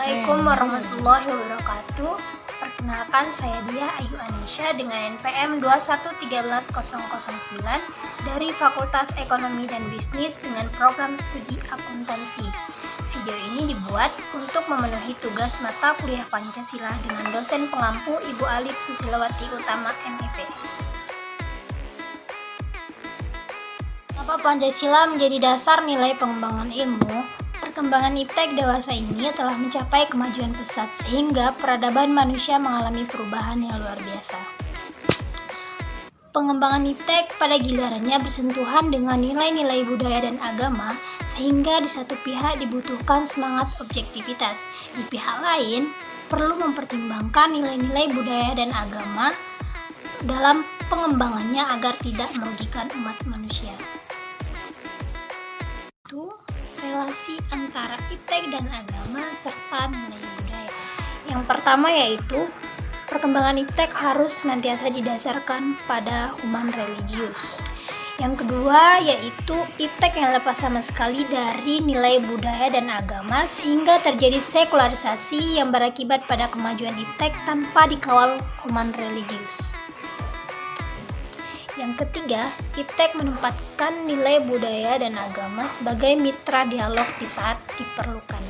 Assalamualaikum warahmatullahi wabarakatuh. Perkenalkan, saya Dia Ayu Anisha dengan NPM 2131009 dari Fakultas Ekonomi dan Bisnis dengan program studi akuntansi. Video ini dibuat untuk memenuhi tugas mata kuliah Pancasila dengan dosen pengampu Ibu Alif Susilawati Utama MIP. Kenapa Pancasila menjadi dasar nilai pengembangan ilmu? Perkembangan iptek dewasa ini telah mencapai kemajuan pesat sehingga peradaban manusia mengalami perubahan yang luar biasa. Pengembangan iptek pada gilirannya bersentuhan dengan nilai-nilai budaya dan agama sehingga di satu pihak dibutuhkan semangat objektivitas, di pihak lain perlu mempertimbangkan nilai-nilai budaya dan agama dalam pengembangannya agar tidak merugikan umat manusia. Relasi antara iptek dan agama serta nilai budaya. Yang pertama yaitu perkembangan iptek harus senantiasa didasarkan pada human religius. Yang kedua yaitu iptek yang lepas sama sekali dari nilai budaya dan agama sehingga terjadi sekularisasi yang berakibat pada kemajuan iptek tanpa dikawal human religius. Yang ketiga, iptek menempatkan nilai budaya dan agama sebagai mitra dialog di saat diperlukan.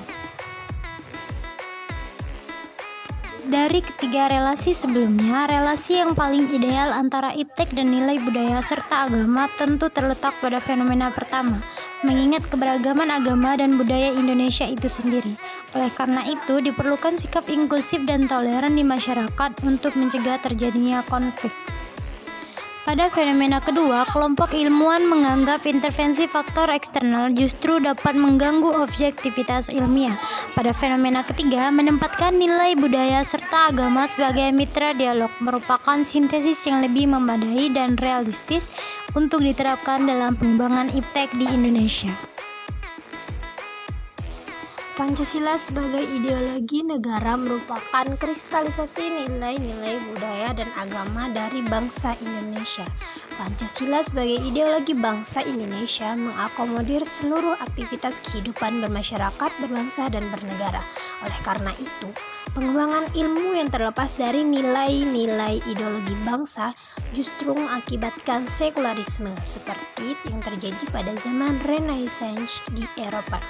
Dari ketiga relasi sebelumnya, relasi yang paling ideal antara iptek dan nilai budaya serta agama tentu terletak pada fenomena pertama, mengingat keberagaman agama dan budaya Indonesia itu sendiri. Oleh karena itu, diperlukan sikap inklusif dan toleran di masyarakat untuk mencegah terjadinya konflik. Pada fenomena kedua, kelompok ilmuwan menganggap intervensi faktor eksternal justru dapat mengganggu objektivitas ilmiah. Pada fenomena ketiga, menempatkan nilai budaya serta agama sebagai mitra dialog merupakan sintesis yang lebih memadai dan realistis untuk diterapkan dalam pengembangan iptek di Indonesia. Pancasila sebagai ideologi negara merupakan kristalisasi nilai-nilai budaya dan agama dari bangsa Indonesia. Pancasila sebagai ideologi bangsa Indonesia mengakomodir seluruh aktivitas kehidupan bermasyarakat, berbangsa, dan bernegara. Oleh karena itu, pengembangan ilmu yang terlepas dari nilai-nilai ideologi bangsa justru mengakibatkan sekularisme seperti yang terjadi pada zaman Renaissance di Eropa.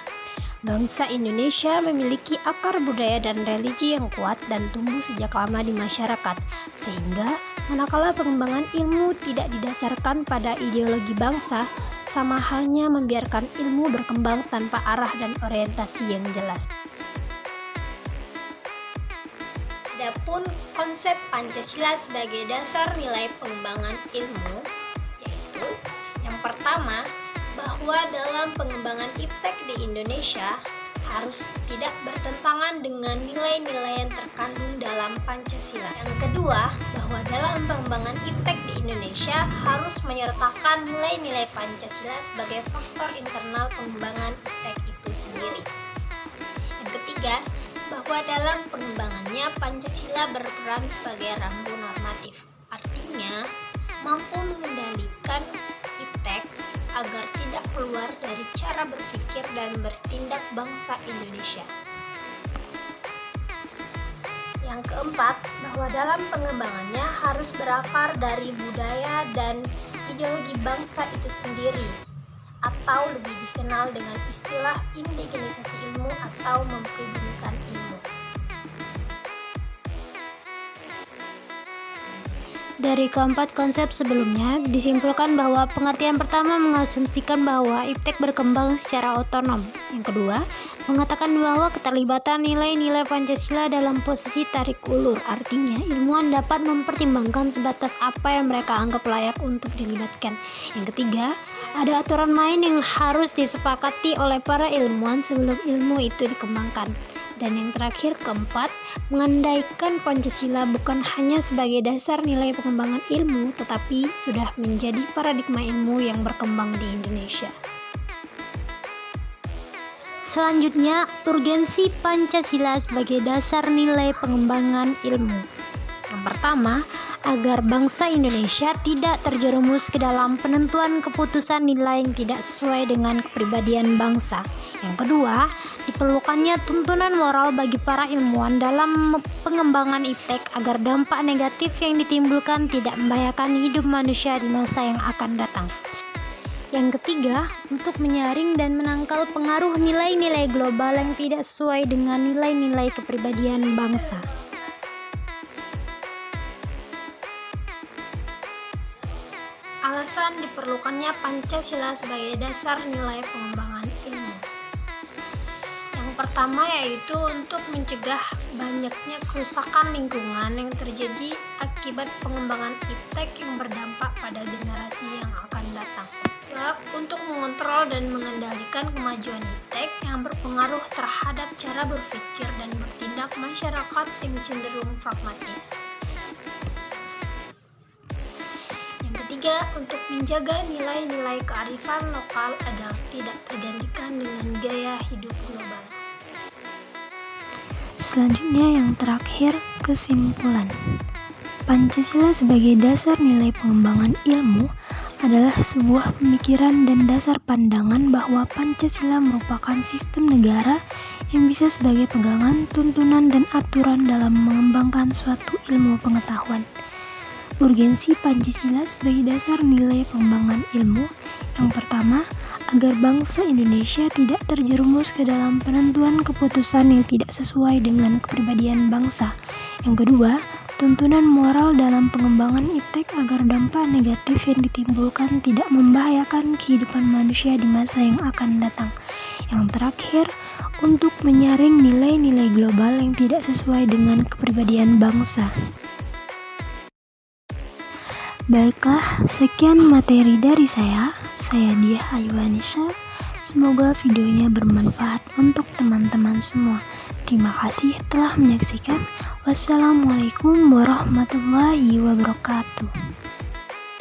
Bangsa Indonesia memiliki akar budaya dan religi yang kuat dan tumbuh sejak lama di masyarakat, sehingga manakala pengembangan ilmu tidak didasarkan pada ideologi bangsa, sama halnya membiarkan ilmu berkembang tanpa arah dan orientasi yang jelas. Adapun konsep Pancasila sebagai dasar nilai pengembangan ilmu, yaitu yang pertama, bahwa dalam pengembangan iptek di Indonesia harus tidak bertentangan dengan nilai-nilai yang terkandung dalam Pancasila. Yang kedua, bahwa dalam pengembangan iptek di Indonesia harus menyertakan nilai-nilai Pancasila sebagai faktor internal pengembangan iptek itu sendiri. Yang ketiga, bahwa dalam pengembangannya Pancasila berperan sebagai rambu normatif. Artinya, mampu mengendalikan iptek agar tidak keluar dari cara berpikir dan bertindak bangsa Indonesia. Yang keempat, bahwa dalam pengembangannya harus berakar dari budaya dan ideologi bangsa itu sendiri, atau lebih dikenal dengan istilah indigenisasi ilmu atau mempribumikan ilmu. Dari keempat konsep sebelumnya, disimpulkan bahwa pengertian pertama mengasumsikan bahwa iptek berkembang secara otonom. Yang kedua, mengatakan bahwa keterlibatan nilai-nilai Pancasila dalam posisi tarik ulur, artinya ilmuwan dapat mempertimbangkan sebatas apa yang mereka anggap layak untuk dilibatkan. Yang ketiga, ada aturan main yang harus disepakati oleh para ilmuwan sebelum ilmu itu dikembangkan. Dan yang terakhir, keempat, mengandaikan Pancasila bukan hanya sebagai dasar nilai pengembangan ilmu, tetapi sudah menjadi paradigma ilmu yang berkembang di Indonesia. Selanjutnya, urgensi Pancasila sebagai dasar nilai pengembangan ilmu. Yang pertama, agar bangsa Indonesia tidak terjerumus ke dalam penentuan keputusan nilai yang tidak sesuai dengan kepribadian bangsa. Yang kedua, diperlukannya tuntunan moral bagi para ilmuwan dalam pengembangan iptek agar dampak negatif yang ditimbulkan tidak membahayakan hidup manusia di masa yang akan datang. Yang ketiga, untuk menyaring dan menangkal pengaruh nilai-nilai global yang tidak sesuai dengan nilai-nilai kepribadian bangsa. Alasan diperlukannya Pancasila sebagai dasar nilai pengembangan ilmu. Yang pertama yaitu untuk mencegah banyaknya kerusakan lingkungan yang terjadi akibat pengembangan iptek yang berdampak pada generasi yang akan datang. Untuk mengontrol dan mengendalikan kemajuan iptek yang berpengaruh terhadap cara berpikir dan bertindak masyarakat yang cenderung pragmatis. Yang ketiga, untuk menjaga nilai-nilai kearifan lokal agar tidak tergantikan dengan gaya hidup global. Selanjutnya yang terakhir, kesimpulan. Pancasila sebagai dasar nilai pengembangan ilmu adalah sebuah pemikiran dan dasar pandangan bahwa Pancasila merupakan sistem negara yang bisa sebagai pegangan, tuntunan, dan aturan dalam mengembangkan suatu ilmu pengetahuan. Urgensi Pancasila sebagai dasar nilai pengembangan ilmu. Yang pertama, agar bangsa Indonesia tidak terjerumus ke dalam penentuan keputusan yang tidak sesuai dengan kepribadian bangsa. Yang kedua, tuntunan moral dalam pengembangan iptek agar dampak negatif yang ditimbulkan tidak membahayakan kehidupan manusia di masa yang akan datang. Yang terakhir, untuk menyaring nilai-nilai global yang tidak sesuai dengan kepribadian bangsa. Baiklah, sekian materi dari saya Diah Ayuanisa. Semoga videonya bermanfaat untuk teman-teman semua. Terima kasih telah menyaksikan. Wassalamualaikum warahmatullahi wabarakatuh.